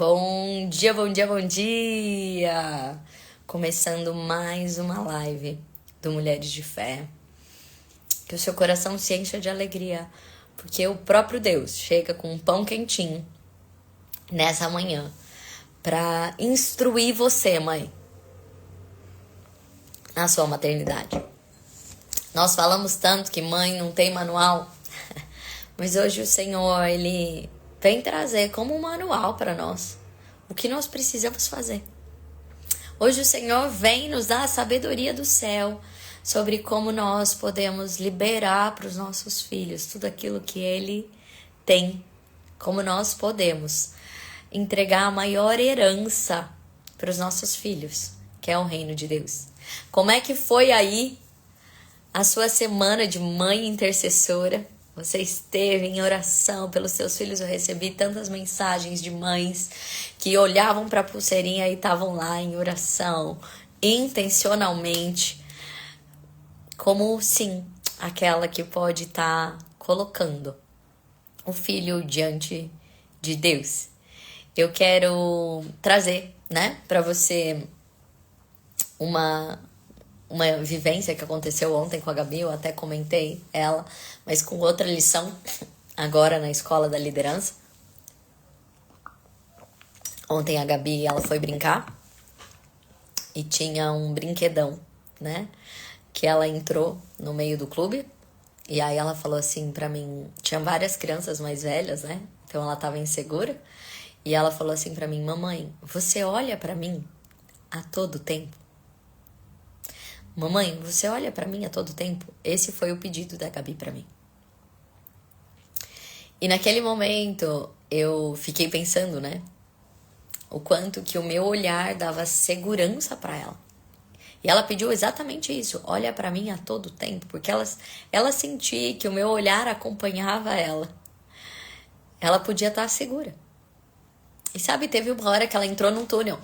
Bom dia, bom dia, bom dia! Começando mais uma live do Mulheres de Fé. Que o seu coração se encha de alegria, porque o próprio Deus chega com um pão quentinho nessa manhã para instruir você, mãe, na sua maternidade. Nós falamos tanto que mãe não tem manual, mas hoje o Senhor, Ele vem trazer como um manual para nós o que nós precisamos fazer. Hoje o Senhor vem nos dar a sabedoria do céu sobre como nós podemos liberar para os nossos filhos tudo aquilo que Ele tem, como nós podemos entregar a maior herança para os nossos filhos, que é o reino de Deus. Como é que foi aí a sua semana de mãe intercessora? Você esteve em oração pelos seus filhos. Eu recebi tantas mensagens de mães que olhavam para a pulseirinha e estavam lá em oração, intencionalmente, como sim, aquela que pode estar colocando o filho diante de Deus. Eu quero trazer, para você uma vivência que aconteceu ontem com a Gabi. Eu até comentei ela, mas com outra lição agora na escola da liderança. Ontem a Gabi, ela foi brincar e tinha um brinquedão, que ela entrou no meio do clube. E aí ela falou assim pra mim, tinha várias crianças mais velhas, então ela tava insegura. E ela falou assim pra mim: mamãe, você olha pra mim a todo tempo? Mamãe, você olha pra mim a todo tempo? Esse foi o pedido da Gabi pra mim. E naquele momento eu fiquei pensando, o quanto que o meu olhar dava segurança pra ela. E ela pediu exatamente isso: olha pra mim a todo tempo, porque ela sentia que o meu olhar acompanhava ela. Ela podia estar segura. E sabe, teve uma hora que ela entrou num túnel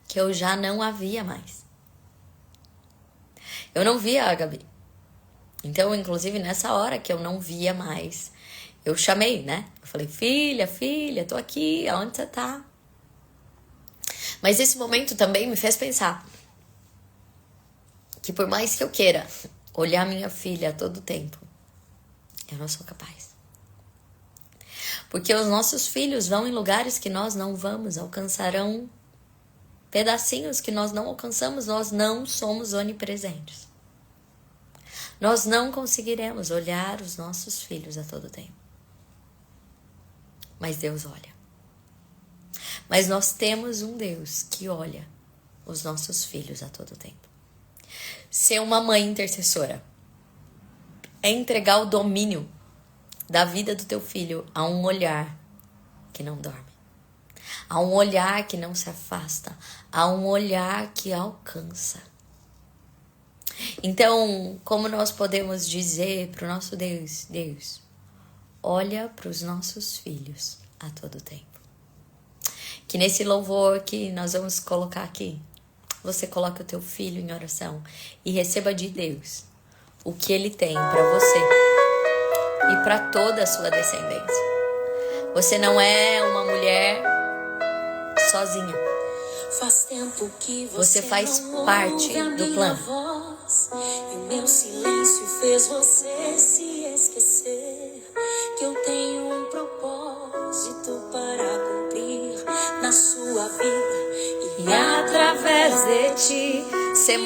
que eu já não a via mais. Eu não via a Gabi. Então, inclusive, nessa hora que eu não via mais, eu chamei, Eu falei: filha, tô aqui, aonde você tá? Mas esse momento também me fez pensar que por mais que eu queira olhar minha filha a todo tempo, eu não sou capaz. Porque os nossos filhos vão em lugares que nós não vamos, alcançarão pedacinhos que nós não alcançamos. Nós não somos onipresentes. Nós não conseguiremos olhar os nossos filhos a todo tempo. Mas Deus olha. Mas nós temos um Deus que olha os nossos filhos a todo tempo. Ser uma mãe intercessora é entregar o domínio da vida do teu filho a um olhar que não dorme, a um olhar que não se afasta, a um olhar que alcança. Então, como nós podemos dizer para o nosso Deus: Deus, olha para os nossos filhos a todo tempo. Que nesse louvor que nós vamos colocar aqui, você coloque o teu filho em oração e receba de Deus o que Ele tem para você e para toda a sua descendência. Você não é uma mulher sozinha. Faz tempo que você faz parte do plano. Voz, e o meu silêncio fez você se esquecer que eu tenho um propósito para cumprir na sua vida e através de ti. Ser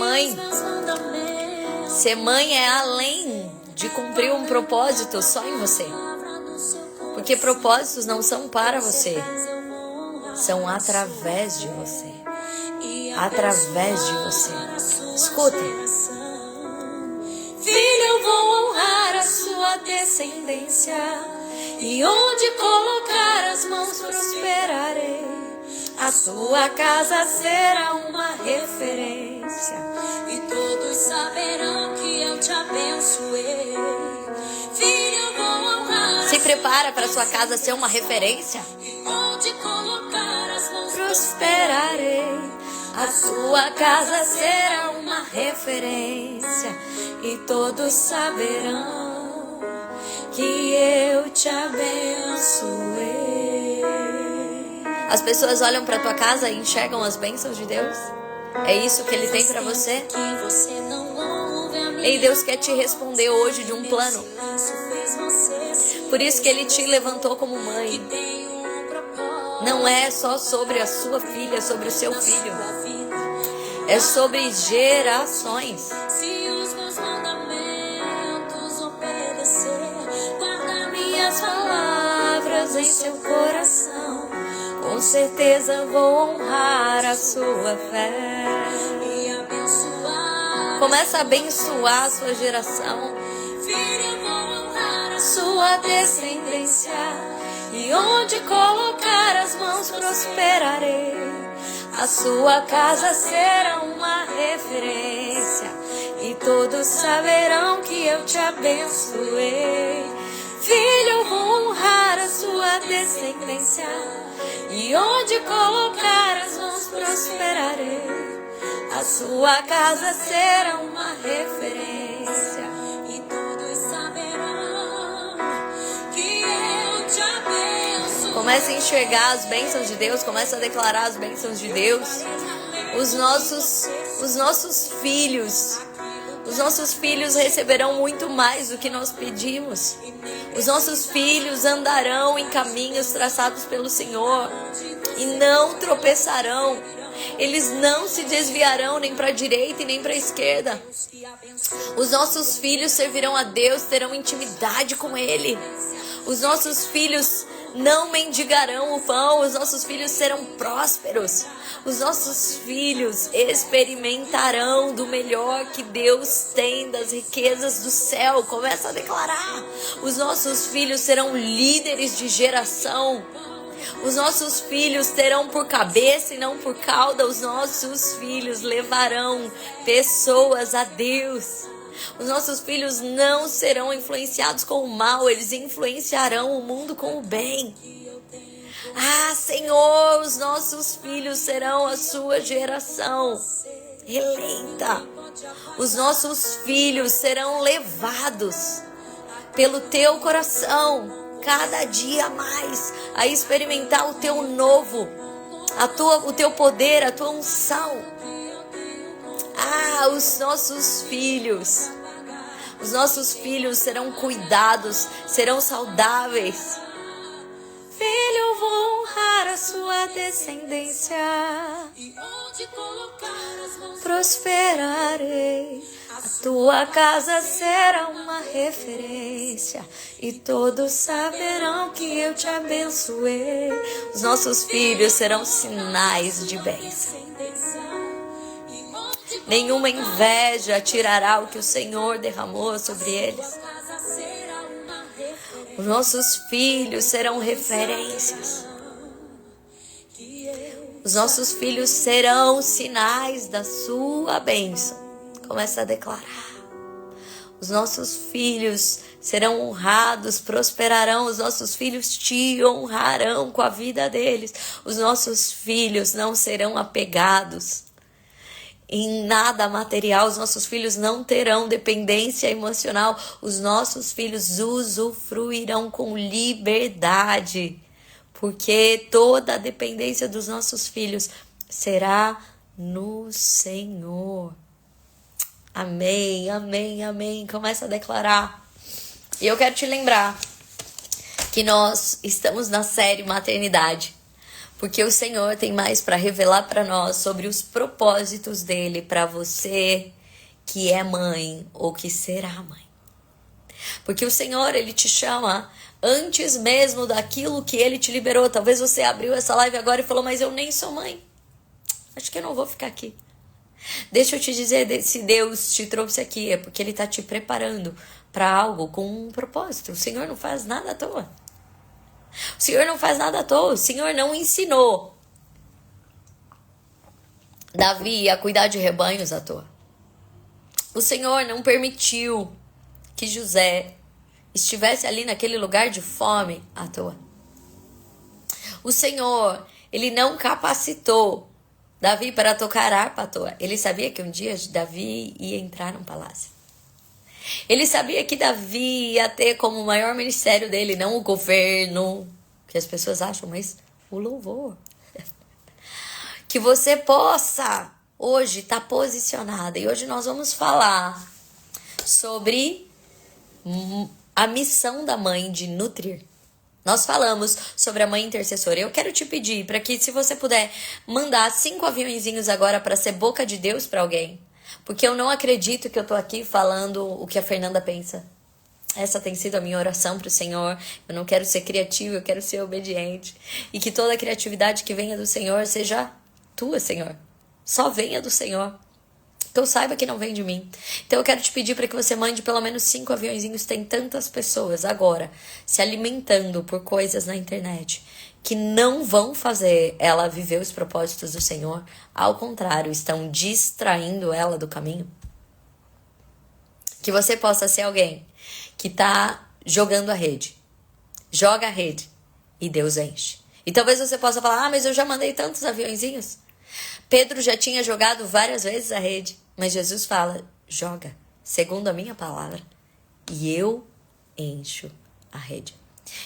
mãe é além de cumprir um propósito só em você. Porque propósitos não são para você, são através de você. Através de você. Escuta. Filho, eu vou honrar a sua descendência, e onde colocar as mãos prosperarei. A sua casa será uma referência, e todos saberão que eu te abençoei. Filho, eu vou honrar. Se prepara para sua casa ser uma referência. E onde colocar as mãos prosperarei. A sua casa será uma referência, e todos saberão que eu te abençoei. As pessoas olham para tua casa e enxergam as bênçãos de Deus? É isso que Ele tem para você? E Deus quer te responder hoje de um plano. Por isso que Ele te levantou como mãe. Não é só sobre a sua filha, sobre o seu filho. É sobre gerações. Se os meus mandamentos obedecer, guarda minhas palavras em seu coração, com certeza vou honrar a sua fé e abençoar. Começa a abençoar a sua geração. Filho, eu vou honrar a sua descendência, e onde colocar as mãos prosperarei. A sua casa será uma referência, e todos saberão que eu te abençoei. Filho, eu vou honrar a sua descendência, e onde colocar as mãos prosperarei. A sua casa será uma referência, e todos saberão que eu te abençoei. Comece a enxergar as bênçãos de Deus, comece a declarar as bênçãos de Deus. Os nossos filhos receberão muito mais do que nós pedimos. Os nossos filhos andarão em caminhos traçados pelo Senhor e não tropeçarão. Eles não se desviarão nem para a direita e nem para a esquerda. Os nossos filhos servirão a Deus, terão intimidade com Ele. Os nossos filhos não mendigarão o pão, os nossos filhos serão prósperos. Os nossos filhos experimentarão do melhor que Deus tem, das riquezas do céu. Começa a declarar. Os nossos filhos serão líderes de geração. Os nossos filhos terão por cabeça e não por cauda. Os nossos filhos levarão pessoas a Deus. Os nossos filhos não serão influenciados com o mal, eles influenciarão o mundo com o bem. Ah, Senhor, os nossos filhos serão a sua geração eleita. Os nossos filhos serão levados pelo teu coração, cada dia mais, a experimentar o teu novo, o teu poder, a tua unção. Ah, os nossos filhos serão cuidados, serão saudáveis. Filho, eu vou honrar a sua descendência, e onde colocar as mãos prosperarei. A tua casa será uma referência, e todos saberão que eu te abençoei. Os nossos filhos serão sinais de bênção. Nenhuma inveja tirará o que o Senhor derramou sobre eles. Os nossos filhos serão referências. Os nossos filhos serão sinais da sua bênção. Começa a declarar. Os nossos filhos serão honrados, prosperarão. Os nossos filhos te honrarão com a vida deles. Os nossos filhos não serão apegados em nada material. Os nossos filhos não terão dependência emocional. Os nossos filhos usufruirão com liberdade, porque toda a dependência dos nossos filhos será no Senhor. Amém, amém, amém. Começa a declarar. E eu quero te lembrar que nós estamos na série Maternidade, porque o Senhor tem mais para revelar para nós sobre os propósitos dele para você que é mãe ou que será mãe. Porque o Senhor, ele te chama antes mesmo daquilo que ele te liberou. Talvez você abriu essa live agora e falou, mas eu nem sou mãe. Acho que eu não vou ficar aqui. Deixa eu te dizer, se Deus te trouxe aqui, é porque ele está te preparando para algo com um propósito. O Senhor não faz nada à toa. O Senhor não faz nada à toa. O Senhor não ensinou Davi a cuidar de rebanhos à toa. O Senhor não permitiu que José estivesse ali naquele lugar de fome à toa. O Senhor, ele não capacitou Davi para tocar harpa à toa. Ele sabia que um dia Davi ia entrar num palácio. Ele sabia que Davi ia ter como maior ministério dele, não o governo, que as pessoas acham, mas o louvor. que você possa hoje estar posicionada. E hoje nós vamos falar sobre a missão da mãe de nutrir. Nós falamos sobre a mãe intercessora. Eu quero te pedir para que, se você puder, mandar 5 aviõezinhos agora para ser boca de Deus para alguém. Porque eu não acredito que eu tô aqui falando o que a Fernanda pensa. Essa tem sido a minha oração para o Senhor. Eu não quero ser criativa, eu quero ser obediente. E que toda a criatividade que venha do Senhor seja tua, Senhor. Só venha do Senhor. Que eu saiba que não vem de mim. Então eu quero te pedir para que você mande pelo menos 5 aviõezinhos. Tem tantas pessoas agora se alimentando por coisas na internet que não vão fazer ela viver os propósitos do Senhor. Ao contrário, estão distraindo ela do caminho. Que você possa ser alguém que tá jogando a rede. Joga a rede e Deus enche. E talvez você possa falar, mas eu já mandei tantos aviõezinhos. Pedro já tinha jogado várias vezes a rede, mas Jesus fala, joga, segundo a minha palavra, e eu encho a rede.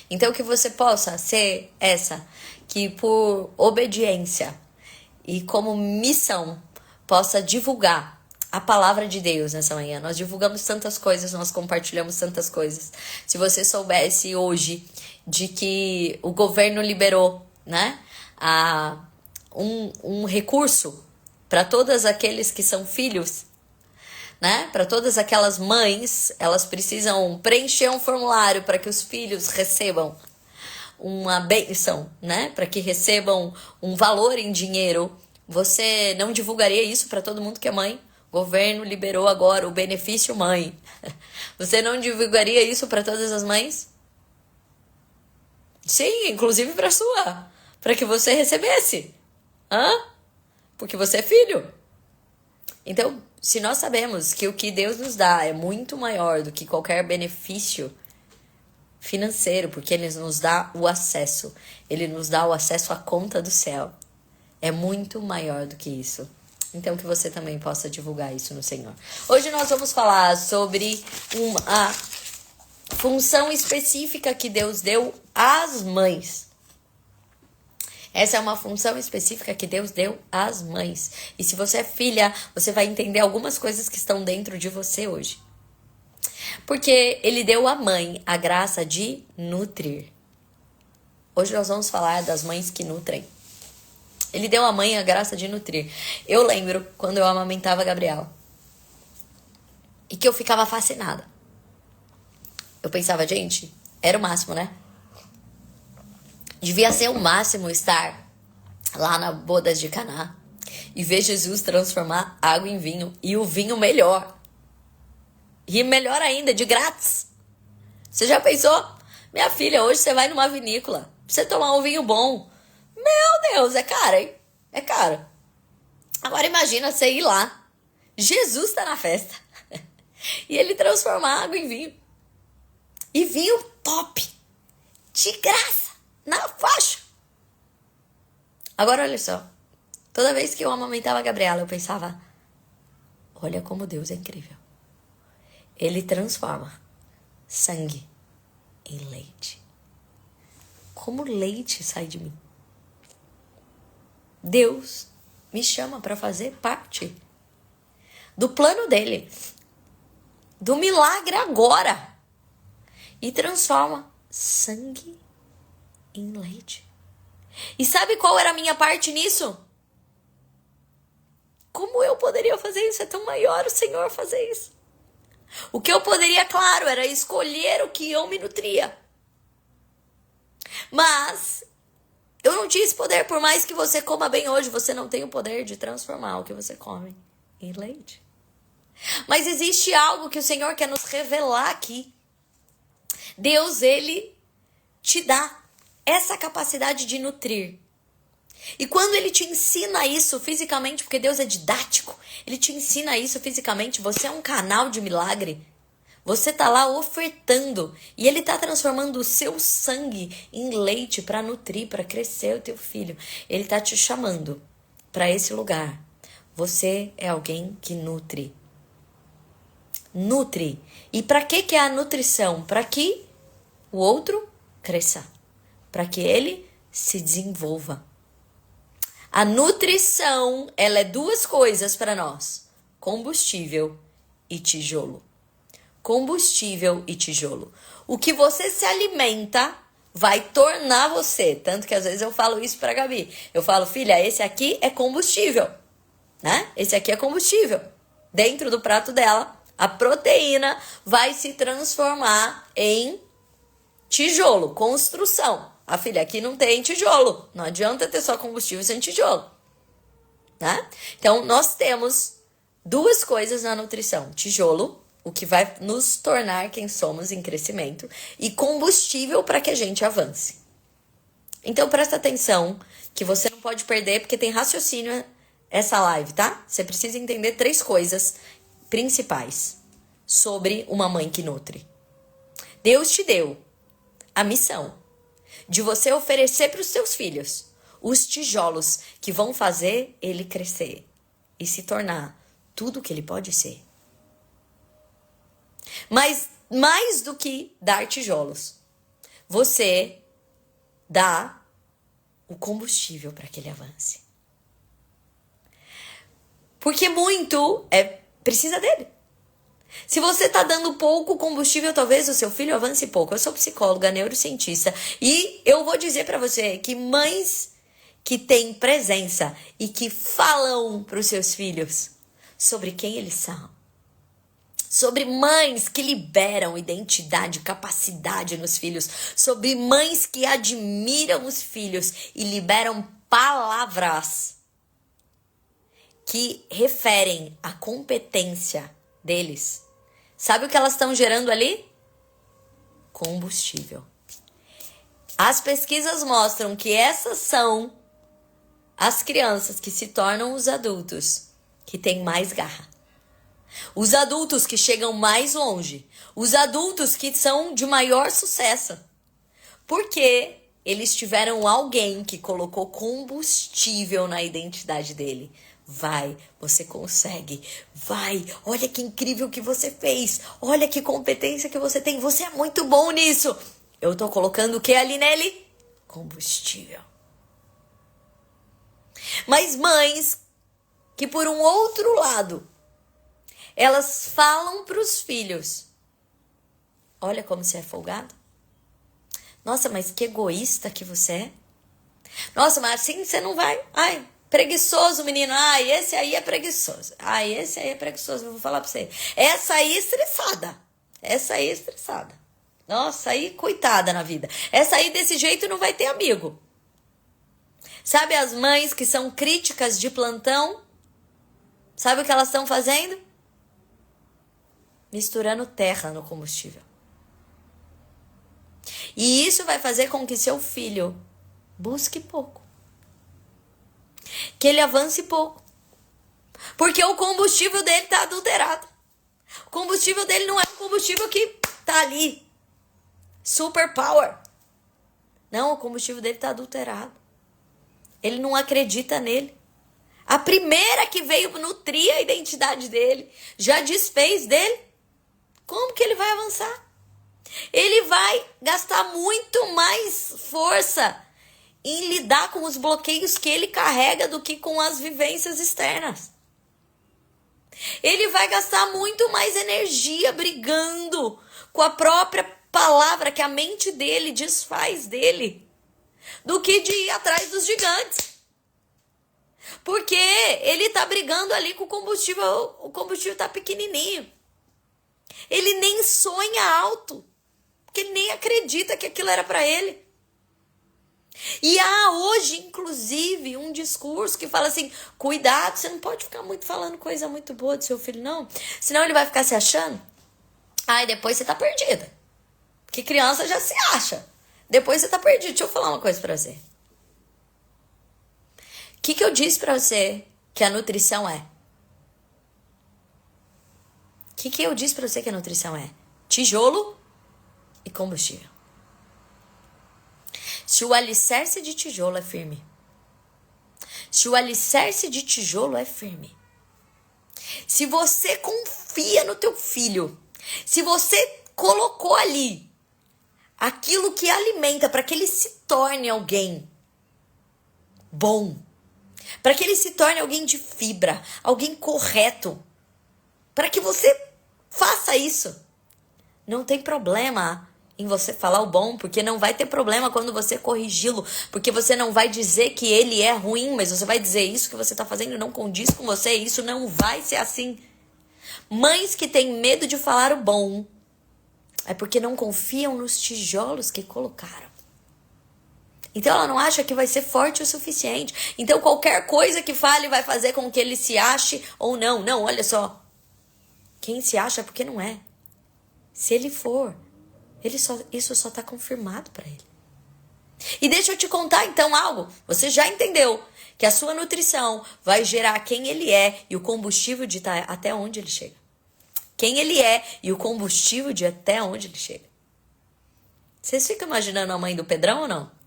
Então que você possa ser essa, que por obediência e como missão possa divulgar a palavra de Deus nessa manhã. Nós divulgamos tantas coisas, nós compartilhamos tantas coisas. Se você soubesse hoje de que o governo liberou, né, um recurso para todos aqueles que são filhos, né, para todas aquelas mães, elas precisam preencher um formulário para que os filhos recebam uma bênção, né, para que recebam um valor em dinheiro. Você não divulgaria isso para todo mundo que é mãe? O governo liberou agora o benefício mãe. Você não divulgaria isso para todas as mães? Sim, inclusive para sua. Para que você recebesse. Porque você é filho. Então, se nós sabemos que o que Deus nos dá é muito maior do que qualquer benefício financeiro, porque Ele nos dá o acesso. Ele nos dá o acesso à conta do céu. É muito maior do que isso. Então que você também possa divulgar isso no Senhor. Hoje nós vamos falar sobre uma função específica que Deus deu às mães. Essa é uma função específica que Deus deu às mães. E se você é filha, você vai entender algumas coisas que estão dentro de você hoje. Porque Ele deu à mãe a graça de nutrir. Hoje nós vamos falar das mães que nutrem. Ele deu à mãe a graça de nutrir. Eu lembro quando eu amamentava a Gabriela. E que eu ficava fascinada. Eu pensava, gente, era o máximo, né? Devia ser o máximo estar lá na bodas de Caná e ver Jesus transformar água em vinho. E o vinho melhor. E melhor ainda, de grátis. Você já pensou? Minha filha, hoje você vai numa vinícola pra você tomar um vinho bom. Meu Deus, é caro, hein? É caro. Agora imagina você ir lá. Jesus tá na festa. E ele transformar água em vinho. E vinho top. De graça. Na faixa. Agora olha só. Toda vez que eu amamentava a Gabriela, eu pensava, olha como Deus é incrível. Ele transforma sangue em leite. Como leite sai de mim. Deus me chama para fazer parte do plano dele, do milagre agora, e transforma sangue em leite. E sabe qual era a minha parte nisso? Como eu poderia fazer isso? É tão maior o Senhor fazer isso. O que eu poderia, claro, era escolher o que eu me nutria. Mas eu não tinha esse poder. Por mais que você coma bem hoje, você não tem o poder de transformar o que você come em leite. Mas existe algo que o Senhor quer nos revelar aqui. Deus, Ele te dá essa capacidade de nutrir. E quando Ele te ensina isso fisicamente, porque Deus é didático, Ele te ensina isso fisicamente, você é um canal de milagre. Você tá lá ofertando e Ele tá transformando o seu sangue em leite para nutrir, para crescer o teu filho. Ele tá te chamando para esse lugar. Você é alguém que nutre. Nutre. E para que é a nutrição? Para que o outro cresça. Para que ele se desenvolva. A nutrição, ela é duas coisas para nós: combustível e tijolo. Combustível e tijolo. O que você se alimenta vai tornar você. Tanto que às vezes eu falo isso pra Gabi. Eu falo, filha, esse aqui é combustível, né? Esse aqui é combustível. Dentro do prato dela, a proteína vai se transformar em tijolo, construção. A filha, aqui não tem tijolo. Não adianta ter só combustível sem tijolo, né? Então, nós temos duas coisas na nutrição: tijolo, o que vai nos tornar quem somos em crescimento, e combustível para que a gente avance. Então presta atenção, que você não pode perder, porque tem raciocínio essa live, tá? Você precisa entender 3 coisas principais sobre uma mãe que nutre. Deus te deu a missão de você oferecer para os seus filhos os tijolos que vão fazer ele crescer e se tornar tudo o que ele pode ser. Mas mais do que dar tijolos, você dá o combustível para que ele avance. Porque muito precisa dele. Se você está dando pouco combustível, talvez o seu filho avance pouco. Eu sou psicóloga, neurocientista, e eu vou dizer para você que mães que têm presença e que falam para os seus filhos sobre quem eles são, sobre mães que liberam identidade, capacidade nos filhos, sobre mães que admiram os filhos e liberam palavras que referem à competência deles. Sabe o que elas estão gerando ali? Combustível. As pesquisas mostram que essas são as crianças que se tornam os adultos que têm mais garra. Os adultos que chegam mais longe. Os adultos que são de maior sucesso. Porque eles tiveram alguém que colocou combustível na identidade dele. Vai, você consegue. Vai, olha que incrível que você fez. Olha que competência que você tem. Você é muito bom nisso. Eu tô colocando o que ali nele? Combustível. Mas mães que por um outro lado, elas falam para os filhos: olha como você é folgado. Nossa, mas que egoísta que você é. Nossa, mas assim você não vai. Ai, preguiçoso, menino. Ai, esse aí é preguiçoso. Ai, esse aí é preguiçoso. Eu vou falar para você. Essa aí é estressada. Essa aí é estressada. Nossa, aí coitada na vida. Essa aí desse jeito não vai ter amigo. Sabe as mães que são críticas de plantão? Sabe o que elas estão fazendo? Misturando terra no combustível. E isso vai fazer com que seu filho busque pouco. Que ele avance pouco. Porque o combustível dele está adulterado. O combustível dele não é um combustível que tá ali. Super power. Não, o combustível dele está adulterado. Ele não acredita nele. A primeira que veio nutrir a identidade dele já desfez dele. Como que ele vai avançar? Ele vai gastar muito mais força em lidar com os bloqueios que ele carrega do que com as vivências externas. Ele vai gastar muito mais energia brigando com a própria palavra que a mente dele desfaz dele, do que de ir atrás dos gigantes. Porque ele tá brigando ali com o combustível tá pequenininho. Ele nem sonha alto, porque ele nem acredita que aquilo era para ele. E há hoje, inclusive, um discurso que fala assim: cuidado, você não pode ficar muito falando coisa muito boa do seu filho, não. Senão ele vai ficar se achando. Aí depois você tá perdida. Porque criança já se acha. Depois você tá perdido. Deixa eu falar uma coisa pra você. O que eu disse pra você que a nutrição é? O que eu disse pra você que a nutrição é? Tijolo e combustível. Se o alicerce de tijolo é firme, se o alicerce de tijolo é firme, se você confia no teu filho, se você colocou ali aquilo que alimenta para que ele se torne alguém bom, para que ele se torne alguém de fibra, alguém correto, para que você faça isso. Não tem problema em você falar o bom, porque não vai ter problema quando você corrigi-lo, porque você não vai dizer que ele é ruim, mas você vai dizer isso que você está fazendo não condiz com você, e isso não vai ser assim. Mães que têm medo de falar o bom é porque não confiam nos tijolos que colocaram. Então ela não acha que vai ser forte o suficiente. Então qualquer coisa que fale vai fazer com que ele se ache ou não. Não, olha só. Quem se acha é porque não é. Se ele for, isso só está confirmado para ele. E deixa eu te contar então algo. Você já entendeu que a sua nutrição vai gerar quem ele é e o combustível de até onde ele chega. Quem ele é e o combustível de até onde ele chega. Vocês ficam imaginando a mãe do Pedrão ou não?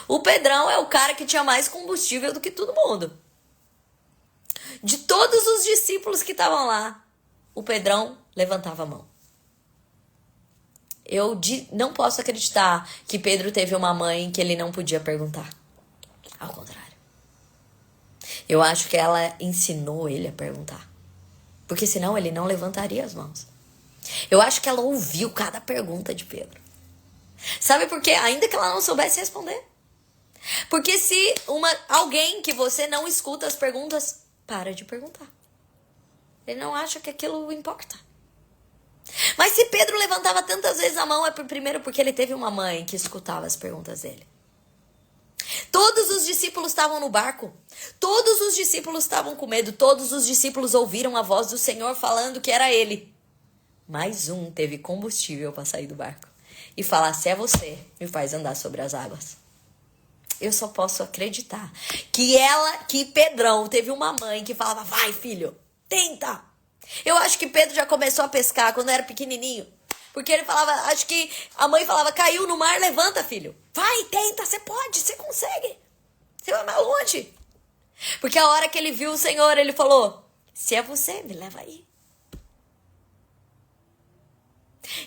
O Pedrão é o cara que tinha mais combustível do que todo mundo. De todos os discípulos que estavam lá, o Pedrão levantava a mão. Eu não posso acreditar que Pedro teve uma mãe que ele não podia perguntar. Ao contrário. Eu acho que ela ensinou ele a perguntar. Porque senão ele não levantaria as mãos. Eu acho que ela ouviu cada pergunta de Pedro. Sabe por quê? Ainda que ela não soubesse responder. Porque se alguém que você não escuta as perguntas, para de perguntar. Ele não acha que aquilo importa. Mas se Pedro levantava tantas vezes a mão, primeiro porque ele teve uma mãe que escutava as perguntas dele. Todos os discípulos estavam no barco. Todos os discípulos estavam com medo. Todos os discípulos ouviram a voz do Senhor falando que era ele. Mais um teve combustível para sair do barco e falar: se é você, me faz andar sobre as águas. Eu só posso acreditar que Pedrão teve uma mãe que falava: vai, filho, tenta. Eu acho que Pedro já começou a pescar quando era pequenininho. Porque ele falava, acho que a mãe falava: caiu no mar, levanta, filho. Vai, tenta, você pode, você consegue. Você vai mais longe. Porque a hora que ele viu o Senhor, ele falou: se é você, me leva aí.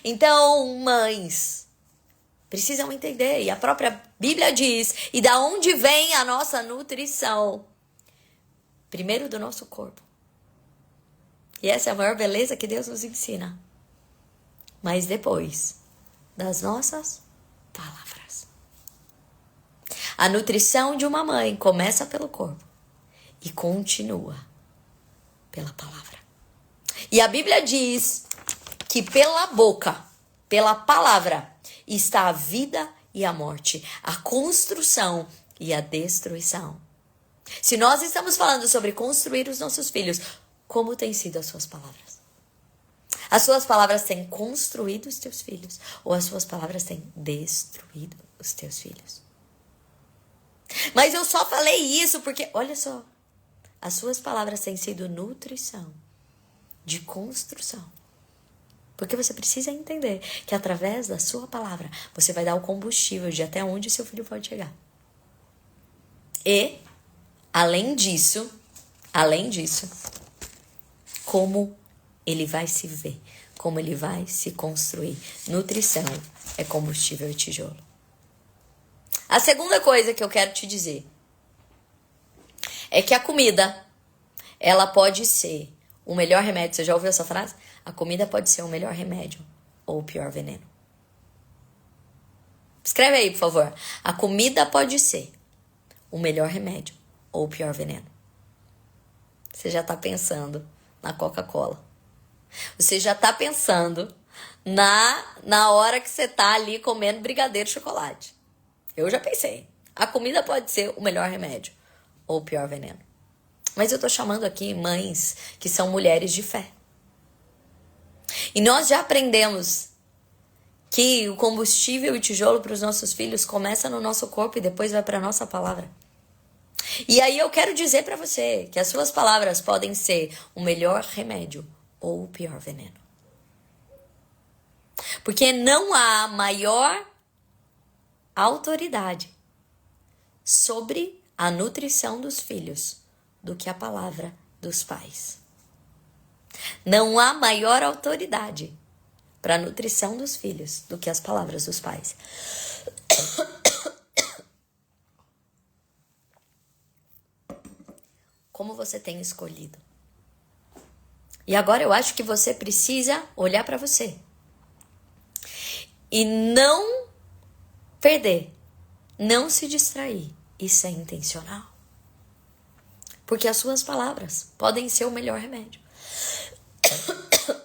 Então, mães precisam entender, e a própria Bíblia diz, e da onde vem a nossa nutrição? Primeiro do nosso corpo. E essa é a maior beleza que Deus nos ensina. Mas depois das nossas palavras. A nutrição de uma mãe começa pelo corpo e continua pela palavra. E a Bíblia diz que pela boca, pela palavra, está a vida e a morte, a construção e a destruição. Se nós estamos falando sobre construir os nossos filhos, como têm sido as suas palavras? As suas palavras têm construído os teus filhos ou as suas palavras têm destruído os teus filhos? Mas eu só falei isso porque, olha só, as suas palavras têm sido nutrição de construção. Porque você precisa entender que através da sua palavra, você vai dar o combustível de até onde seu filho pode chegar. E, além disso, como ele vai se ver, como ele vai se construir. Nutrição é combustível e tijolo. A segunda coisa que eu quero te dizer é que a comida, ela pode ser o melhor remédio. Você já ouviu essa frase? A comida pode ser o melhor remédio ou o pior veneno. Escreve aí, por favor. A comida pode ser o melhor remédio ou o pior veneno. Você já está pensando na Coca-Cola. Você já está pensando na hora que você está ali comendo brigadeiro de chocolate. Eu já pensei. A comida pode ser o melhor remédio ou o pior veneno. Mas eu estou chamando aqui mães que são mulheres de fé. E nós já aprendemos que o combustível e o tijolo para os nossos filhos começa no nosso corpo e depois vai para a nossa palavra. E aí eu quero dizer para você que as suas palavras podem ser o melhor remédio ou o pior veneno. Porque não há maior autoridade sobre a nutrição dos filhos do que a palavra dos pais. Não há maior autoridade para a nutrição dos filhos do que as palavras dos pais. como você tem escolhido. E agora eu acho que você precisa olhar para você e não perder, não se distrair e ser intencional. Porque as suas palavras podem ser o melhor remédio.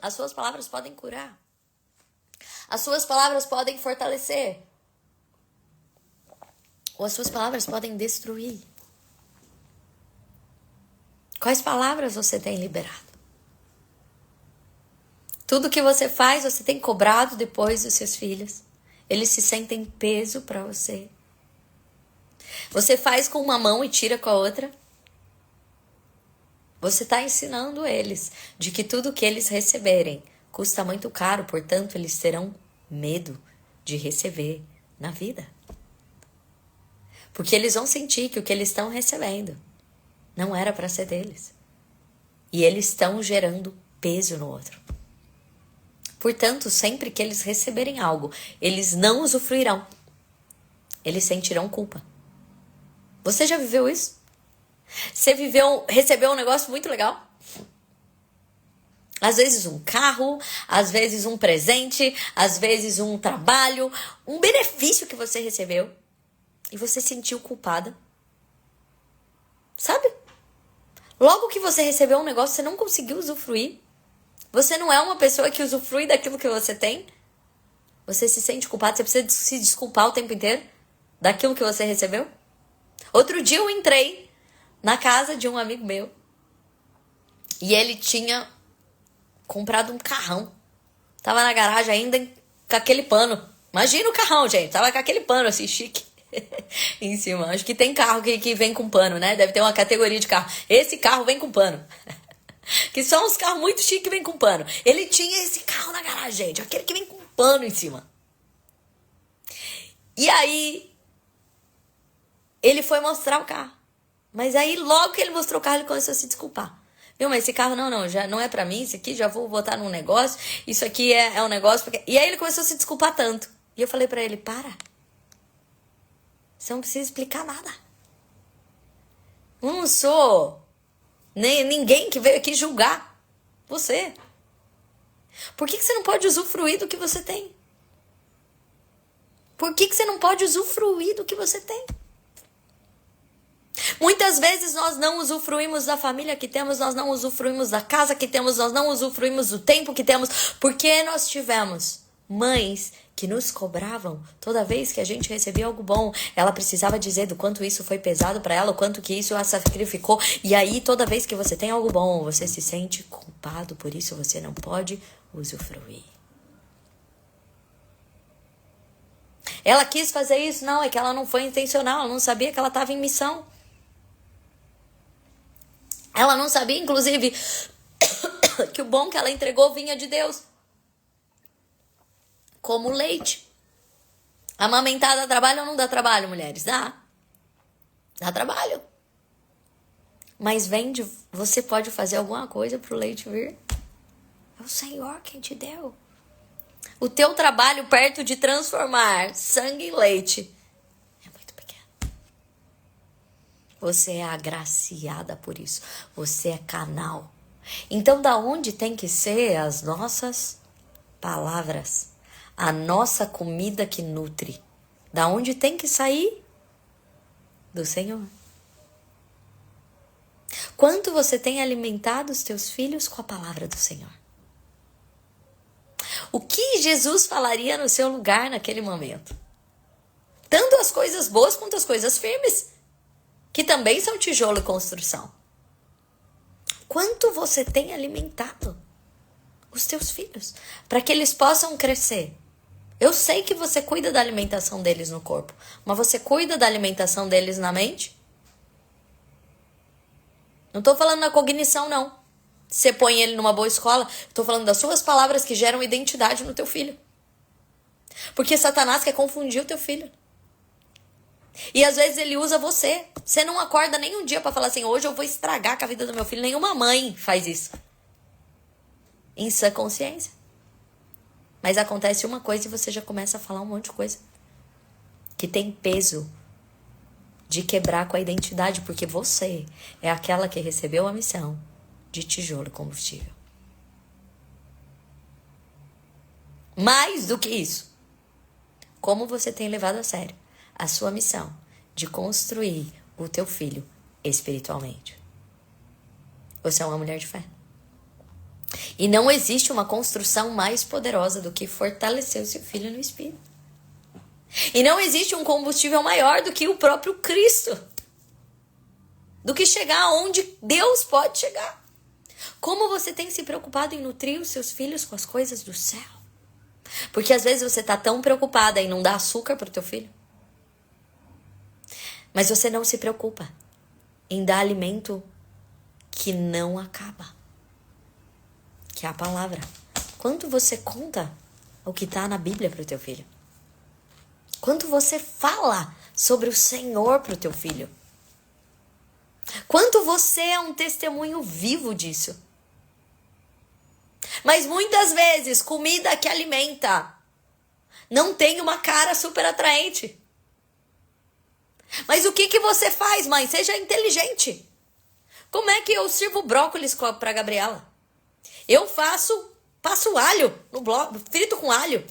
As suas palavras podem curar. As suas palavras podem fortalecer. Ou as suas palavras podem destruir. Quais palavras você tem liberado? Tudo que você faz, você tem cobrado depois dos seus filhos. Eles se sentem peso para você. Você faz com uma mão e tira com a outra. Você está ensinando eles de que tudo que eles receberem custa muito caro, portanto, eles terão medo de receber na vida. Porque eles vão sentir que o que eles estão recebendo não era para ser deles. E eles estão gerando peso no outro. Portanto, sempre que eles receberem algo, eles não usufruirão. Eles sentirão culpa. Você já viveu isso? Você recebeu um negócio muito legal? Às vezes um carro, às vezes um presente, às vezes um trabalho, um benefício que você recebeu e você se sentiu culpada. Sabe? Logo que você recebeu um negócio, você não conseguiu usufruir. Você não é uma pessoa que usufrui daquilo que você tem. Você se sente culpado, você precisa se desculpar o tempo inteiro daquilo que você recebeu. Outro dia eu entrei na casa de um amigo meu e ele tinha comprado um carrão. Tava na garagem ainda com aquele pano. Imagina o carrão, gente. Tava com aquele pano assim, chique. Em cima. Acho que tem carro que vem com pano, né? Deve ter uma categoria de carro. Esse carro vem com pano. Que são uns carros muito chiques que vem com pano. Ele tinha esse carro na garagem, gente. Aquele que vem com pano em cima. E aí, ele foi mostrar o carro. Mas aí, logo que ele mostrou o carro, ele começou a se desculpar. Viu, mas esse carro não, já não é pra mim. Isso aqui já vou botar num negócio. Isso aqui é um negócio... Porque... E aí, ele começou a se desculpar tanto. E eu falei pra ele, para. Você não precisa explicar nada. Eu não sou... nem ninguém que veio aqui julgar você. Por que você não pode usufruir do que você tem? Por que você não pode usufruir do que você tem? Muitas vezes nós não usufruímos da família que temos, nós não usufruímos da casa que temos, nós não usufruímos do tempo que temos, porque nós tivemos mães que nos cobravam toda vez que a gente recebia algo bom. Ela precisava dizer do quanto isso foi pesado para ela, o quanto que isso a sacrificou. E aí, toda vez que você tem algo bom, você se sente culpado, por isso você não pode usufruir. Ela quis fazer isso? Não, é que ela não foi intencional, ela não sabia que ela estava em missão. Ela não sabia, inclusive, que o bom que ela entregou vinha de Deus. Como leite. Amamentar dá trabalho ou não dá trabalho, mulheres? Dá. Dá trabalho. Mas você pode fazer alguma coisa pro leite vir? É o Senhor quem te deu. O teu trabalho perto de transformar sangue em leite é muito pequeno. Você é agraciada por isso. Você é canal. Então, da onde tem que ser as nossas palavras? A nossa comida que nutre. Da onde tem que sair? Do Senhor. Quanto você tem alimentado os teus filhos com a palavra do Senhor? O que Jesus falaria no seu lugar naquele momento? Tanto as coisas boas quanto as coisas firmes, que também são tijolo e construção. Quanto você tem alimentado os teus filhos para que eles possam crescer? Eu sei que você cuida da alimentação deles no corpo, mas você cuida da alimentação deles na mente? Não estou falando na cognição, não. Você põe ele numa boa escola, estou falando das suas palavras que geram identidade no teu filho. Porque Satanás quer confundir o teu filho. E às vezes ele usa você. Você não acorda nem um dia para falar assim, hoje eu vou estragar com a vida do meu filho. Nenhuma mãe faz isso. Em sua consciência. Mas acontece uma coisa e você já começa a falar um monte de coisa. Que tem peso de quebrar com a identidade, porque você é aquela que recebeu a missão de tijolo e combustível. Mais do que isso, como você tem levado a sério a sua missão de construir o teu filho espiritualmente. Você é uma mulher de fé. E não existe uma construção mais poderosa do que fortalecer o seu filho no espírito. E não existe um combustível maior do que o próprio Cristo. Do que chegar onde Deus pode chegar. Como você tem se preocupado em nutrir os seus filhos com as coisas do céu? Porque às vezes você está tão preocupada em não dar açúcar para o teu filho. Mas você não se preocupa em dar alimento que não acaba. Que é a palavra. Quanto você conta o que está na Bíblia para o teu filho? Quanto você fala sobre o Senhor para o teu filho? Quanto você é um testemunho vivo disso? Mas muitas vezes, comida que alimenta não tem uma cara super atraente. Mas o que você faz, mãe? Seja inteligente. Como é que eu sirvo brócolis para Gabriela? Eu passo alho no bloco, frito com alho.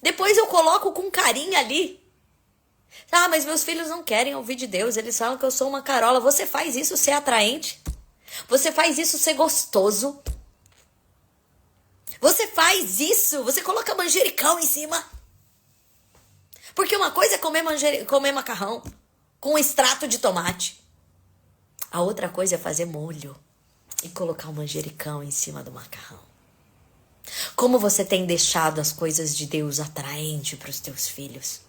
Depois eu coloco com carinho ali. Ah, mas meus filhos não querem ouvir de Deus. Eles falam que eu sou uma carola. Você faz isso ser atraente? Você faz isso ser gostoso? Você faz isso? Você coloca manjericão em cima? Porque uma coisa é comer macarrão com extrato de tomate. A outra coisa é fazer molho e colocar um manjericão em cima do macarrão. Como você tem deixado as coisas de Deus atraente para os teus filhos?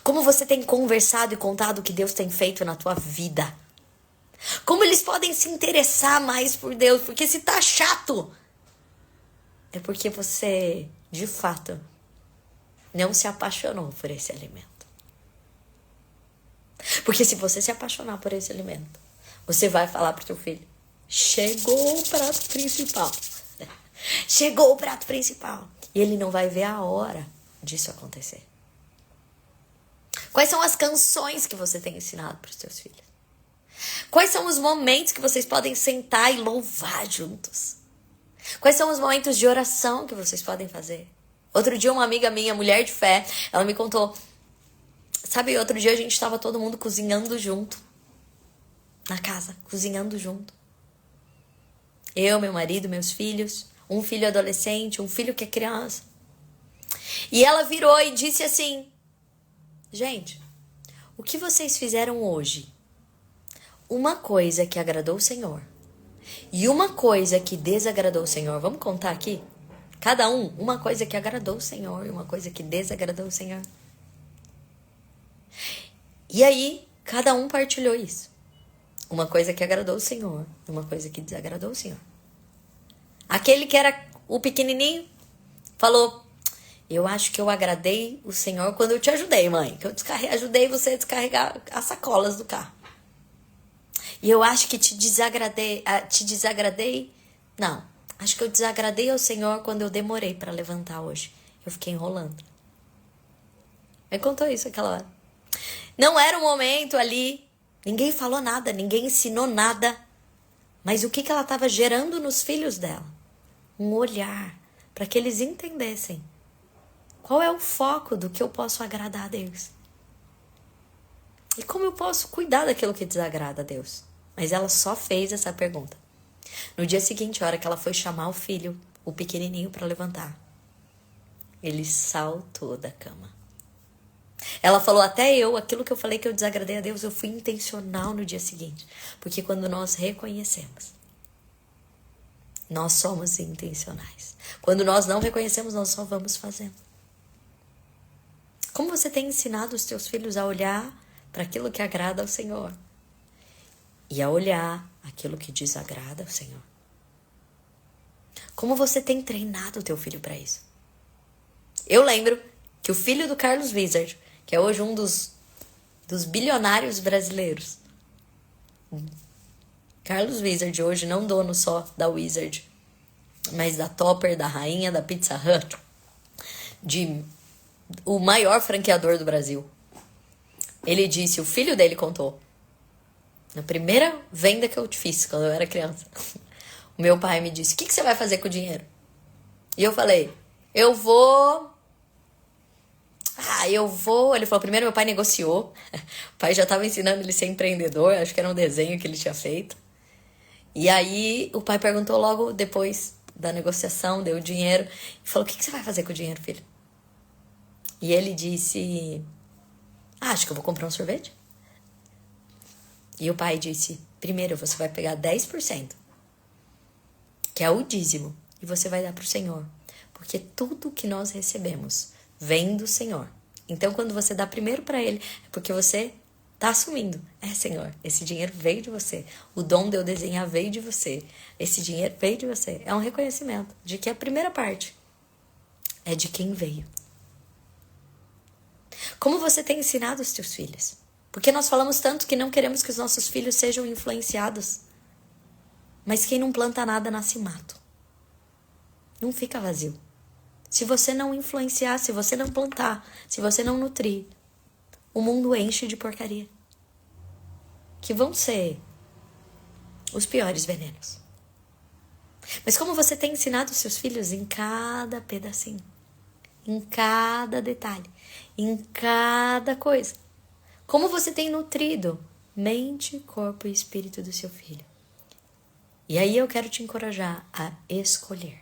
Como você tem conversado e contado o que Deus tem feito na tua vida? Como eles podem se interessar mais por Deus? Porque se tá chato, é porque você, de fato, não se apaixonou por esse alimento. Porque se você se apaixonar por esse alimento, você vai falar pro teu filho: chegou o prato principal. Chegou o prato principal. E ele não vai ver a hora disso acontecer. Quais são as canções que você tem ensinado para os seus filhos? Quais são os momentos que vocês podem sentar e louvar juntos? Quais são os momentos de oração que vocês podem fazer? Outro dia uma amiga minha, mulher de fé, ela me contou. Sabe, outro dia a gente estava todo mundo cozinhando junto. Na casa, cozinhando junto. Eu, meu marido, meus filhos. Um filho adolescente, um filho que é criança. E ela virou e disse assim: gente, o que vocês fizeram hoje? Uma coisa que agradou o Senhor e uma coisa que desagradou o Senhor. Vamos contar aqui? Cada uma coisa que agradou o Senhor e uma coisa que desagradou o Senhor. E aí, cada um partilhou isso. Uma coisa que agradou o Senhor e uma coisa que desagradou o Senhor. Aquele que era o pequenininho falou: eu acho que eu agradei o Senhor quando eu te ajudei, mãe. Que eu ajudei você a descarregar as sacolas do carro. E eu acho que te desagradei. Não, acho que eu desagradei ao Senhor quando eu demorei para levantar hoje. Eu fiquei enrolando. Me contou isso aquela hora. Não era um momento ali. Ninguém falou nada, ninguém ensinou nada. Mas o que ela estava gerando nos filhos dela? Um olhar para que eles entendessem qual é o foco do que eu posso agradar a Deus. E como eu posso cuidar daquilo que desagrada a Deus. Mas ela só fez essa pergunta. No dia seguinte, a hora que ela foi chamar o filho, o pequenininho, para levantar, ele saltou da cama. Ela falou: até eu, aquilo que eu falei que eu desagradei a Deus, eu fui intencional no dia seguinte. Porque quando nós reconhecemos, nós somos intencionais. Quando nós não reconhecemos, nós só vamos fazendo. Como você tem ensinado os teus filhos a olhar para aquilo que agrada ao Senhor e a olhar aquilo que desagrada ao Senhor? Como você tem treinado o teu filho para isso? Eu lembro que o filho do Carlos Wizard, que é hoje um dos bilionários brasileiros, Carlos Wizard, hoje não dono só da Wizard, mas da Topper, da rainha da Pizza Hut, o maior franqueador do Brasil. Ele disse, o filho dele contou. Na primeira venda que eu fiz, quando eu era criança. O meu pai me disse, o que você vai fazer com o dinheiro? E eu falei, eu vou... Ele falou, primeiro meu pai negociou. O pai já estava ensinando ele a ser empreendedor. Acho que era um desenho que ele tinha feito. E aí o pai perguntou logo depois da negociação, deu o dinheiro. E falou, o que você vai fazer com o dinheiro, filho? E ele disse, acho que eu vou comprar um sorvete. E o pai disse, primeiro você vai pegar 10%, que é o dízimo, e você vai dar para o Senhor. Porque tudo que nós recebemos vem do Senhor. Então, quando você dá primeiro para Ele, é porque você está assumindo. Senhor, esse dinheiro veio de você. O dom de eu desenhar veio de você. Esse dinheiro veio de você. É um reconhecimento de que a primeira parte é de quem veio. Como você tem ensinado os teus filhos? Porque nós falamos tanto que não queremos que os nossos filhos sejam influenciados. Mas quem não planta nada, nasce mato. Não fica vazio. Se você não influenciar, se você não plantar, se você não nutrir, o mundo enche de porcaria. Que vão ser os piores venenos. Mas como você tem ensinado os seus filhos em cada pedacinho, em cada detalhe, em cada coisa. Como você tem nutrido mente, corpo e espírito do seu filho. E aí eu quero te encorajar a escolher.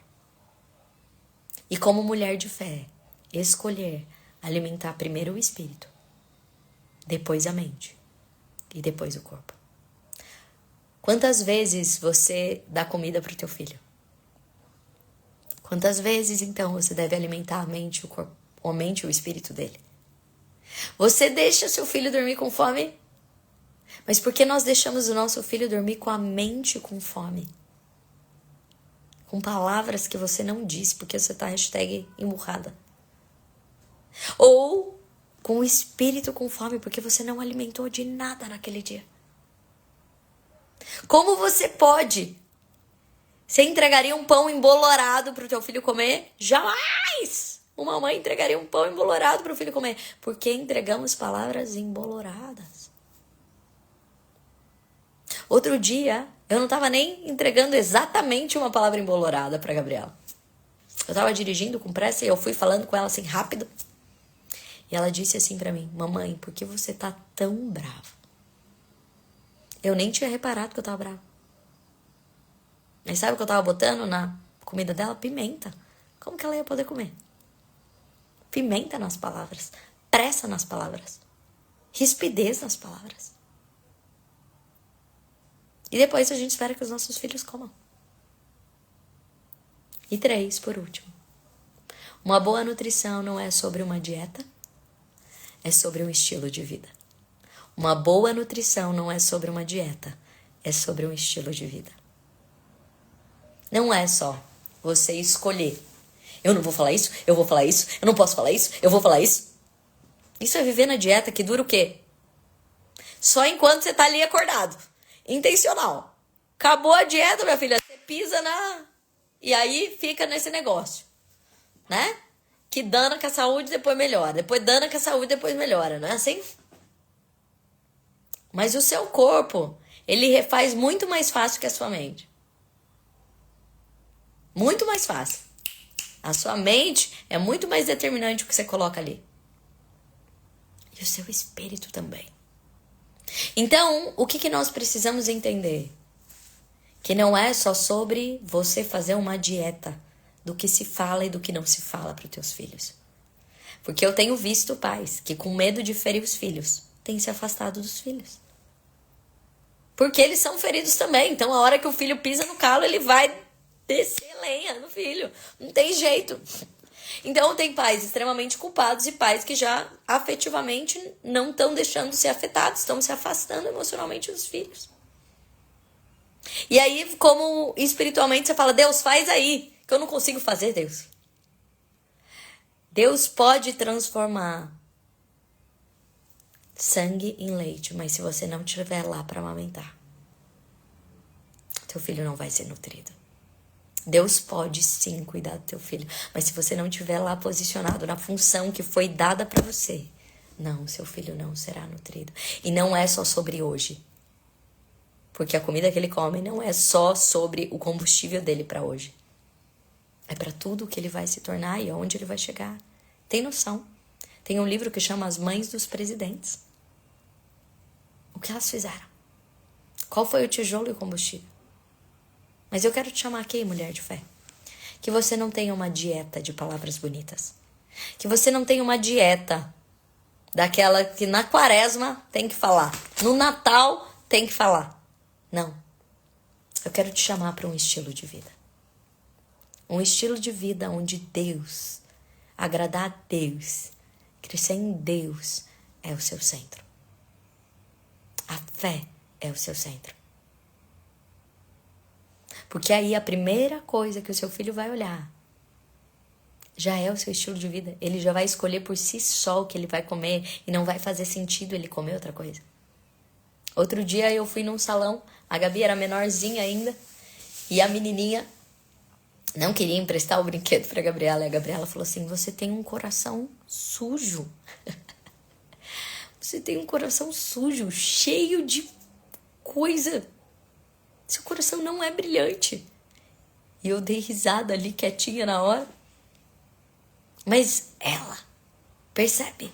E como mulher de fé, escolher alimentar primeiro o espírito, depois a mente e depois o corpo. Quantas vezes você dá comida para o teu filho? Quantas vezes, então, você deve alimentar a mente, o corpo, a mente e o espírito dele? Você deixa seu filho dormir com fome? Mas por que nós deixamos o nosso filho dormir com a mente com fome? Com palavras que você não disse porque você tá #emburrada. Ou com o espírito com fome porque você não alimentou de nada naquele dia. Como você pode? Você entregaria um pão embolorado pro teu filho comer? Jamais! Uma mãe entregaria um pão embolorado pro filho comer. Porque entregamos palavras emboloradas. Outro dia, eu não tava nem entregando exatamente uma palavra embolorada pra Gabriela. Eu tava dirigindo com pressa e eu fui falando com ela assim rápido. E ela disse assim pra mim, mamãe, por que você tá tão brava? Eu nem tinha reparado que eu tava brava. Mas sabe o que eu tava botando na comida dela? Pimenta. Como que ela ia poder comer? Pimenta nas palavras. Pressa nas palavras. Rispidez nas palavras. E depois a gente espera que os nossos filhos comam. E 3, por último. Uma boa nutrição não é sobre uma dieta, é sobre um estilo de vida. Uma boa nutrição não é sobre uma dieta, é sobre um estilo de vida. Não é só você escolher. Eu não vou falar isso, eu vou falar isso, eu não posso falar isso, eu vou falar isso. Isso é viver na dieta que dura o quê? Só enquanto você tá ali acordado. Intencional. Acabou a dieta, minha filha. Você pisa na... E aí fica nesse negócio. Né? Que dana com a saúde, depois melhora. Depois dana com a saúde, depois melhora. Não é assim? Mas o seu corpo, ele refaz muito mais fácil que a sua mente. Muito mais fácil. A sua mente é muito mais determinante o que você coloca ali. E o seu espírito também. Então, o que nós precisamos entender? Que não é só sobre você fazer uma dieta do que se fala e do que não se fala para os teus filhos. Porque eu tenho visto pais que, com medo de ferir os filhos, têm se afastado dos filhos. Porque eles são feridos também. Então, a hora que o filho pisa no calo, ele vai descer lenha no filho. Não tem jeito. Então, tem pais extremamente culpados e pais que já afetivamente não estão deixando ser afetados, estão se afastando emocionalmente dos filhos. E aí, como espiritualmente você fala, Deus, faz aí, que eu não consigo fazer, Deus. Deus pode transformar sangue em leite, mas se você não estiver lá para amamentar, teu filho não vai ser nutrido. Deus pode sim cuidar do teu filho, mas se você não estiver lá posicionado na função que foi dada para você, não, seu filho não será nutrido. E não é só sobre hoje. Porque a comida que ele come não é só sobre o combustível dele para hoje. É para tudo o que ele vai se tornar e aonde ele vai chegar. Tem noção? Tem um livro que chama As Mães dos Presidentes. O que elas fizeram? Qual foi o tijolo e o combustível? Mas eu quero te chamar aqui, mulher de fé. Que você não tenha uma dieta de palavras bonitas. Que você não tenha uma dieta daquela que na quaresma tem que falar. No Natal tem que falar. Não. Eu quero te chamar para um estilo de vida. Um estilo de vida onde Deus, agradar a Deus, crescer em Deus é o seu centro. A fé é o seu centro. Porque aí a primeira coisa que o seu filho vai olhar já é o seu estilo de vida. Ele já vai escolher por si só o que ele vai comer e não vai fazer sentido ele comer outra coisa. Outro dia eu fui num salão, a Gabi era menorzinha ainda e a menininha não queria emprestar o brinquedo pra Gabriela. E a Gabriela falou assim, você tem um coração sujo. Você tem um coração sujo, cheio de coisa. Seu coração não é brilhante. E eu dei risada ali, quietinha na hora. Mas ela percebe.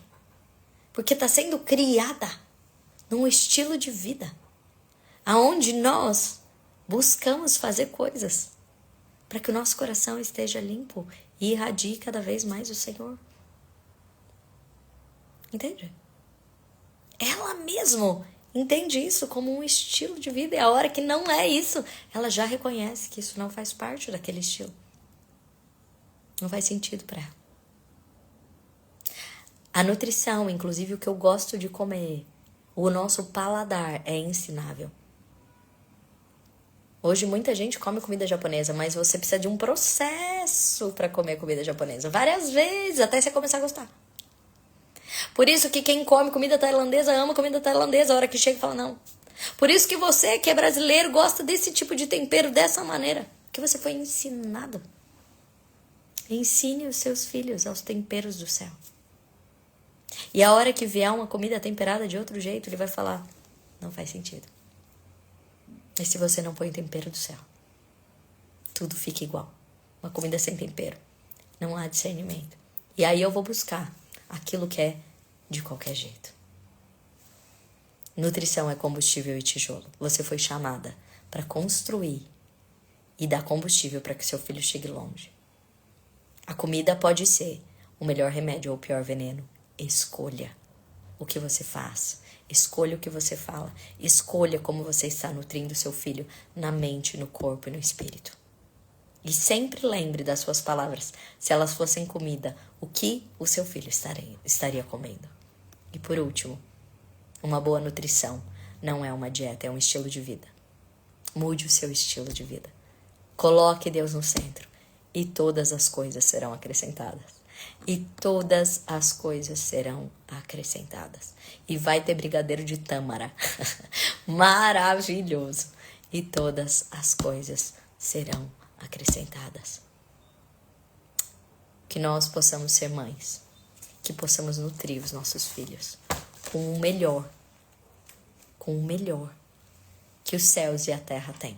Porque está sendo criada num estilo de vida. Aonde nós buscamos fazer coisas para que o nosso coração esteja limpo e irradie cada vez mais o Senhor. Entende? Ela mesmo entende isso como um estilo de vida. E a hora que não é isso, ela já reconhece que isso não faz parte daquele estilo. Não faz sentido para ela. A nutrição, inclusive o que eu gosto de comer, o nosso paladar é ensinável. Hoje muita gente come comida japonesa, mas você precisa de um processo para comer comida japonesa. Várias vezes, até você começar a gostar. Por isso que quem come comida tailandesa ama comida tailandesa. A hora que chega e fala não. Por isso que você que é brasileiro gosta desse tipo de tempero dessa maneira. Porque você foi ensinado. Ensine os seus filhos aos temperos do céu. E a hora que vier uma comida temperada de outro jeito, ele vai falar, não faz sentido. E se você não põe o tempero do céu? Tudo fica igual. Uma comida sem tempero. Não há discernimento. E aí eu vou buscar aquilo que é de qualquer jeito. Nutrição é combustível e tijolo. Você foi chamada para construir e dar combustível para que seu filho chegue longe. A comida pode ser o melhor remédio ou o pior veneno. Escolha o que você faz. Escolha o que você fala. Escolha como você está nutrindo seu filho na mente, no corpo e no espírito. E sempre lembre das suas palavras. Se elas fossem comida, o que o seu filho estaria comendo? E por último, uma boa nutrição não é uma dieta, é um estilo de vida. Mude o seu estilo de vida. Coloque Deus no centro e todas as coisas serão acrescentadas. E todas as coisas serão acrescentadas. E vai ter brigadeiro de tâmara. Maravilhoso. E todas as coisas serão acrescentadas. Que nós possamos ser mães. Que possamos nutrir os nossos filhos com o melhor. Com o melhor que os céus e a terra têm.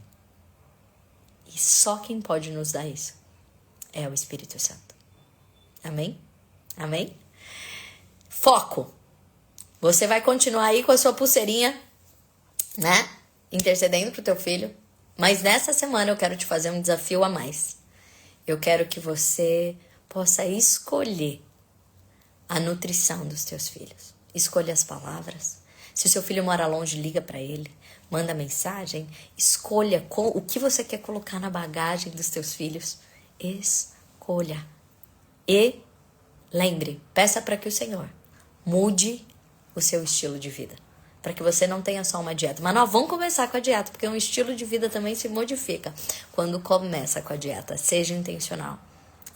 E só quem pode nos dar isso é o Espírito Santo. Amém? Amém? Foco. Você vai continuar aí com a sua pulseirinha, né? Intercedendo pro teu filho. Mas nessa semana eu quero te fazer um desafio a mais. Eu quero que você possa escolher a nutrição dos teus filhos. Escolha as palavras. Se o seu filho mora longe, liga para ele. Manda mensagem. Escolha o que você quer colocar na bagagem dos teus filhos. Escolha. E lembre, peça para que o Senhor mude o seu estilo de vida. Para que você não tenha só uma dieta. Mas nós vamos começar com a dieta, porque um estilo de vida também se modifica quando começa com a dieta. Seja intencional.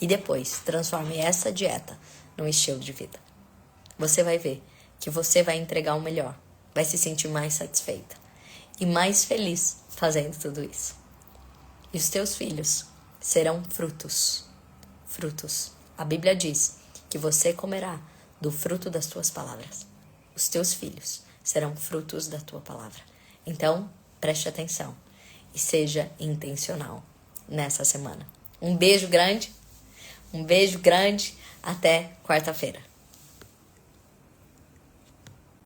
E depois, transforme essa dieta num estilo de vida. Você vai ver que você vai entregar o melhor. Vai se sentir mais satisfeita. E mais feliz fazendo tudo isso. E os teus filhos serão frutos. Frutos. A Bíblia diz que você comerá do fruto das tuas palavras. Os teus filhos serão frutos da tua palavra. Então, preste atenção e seja intencional nessa semana. Um beijo grande, até quarta-feira.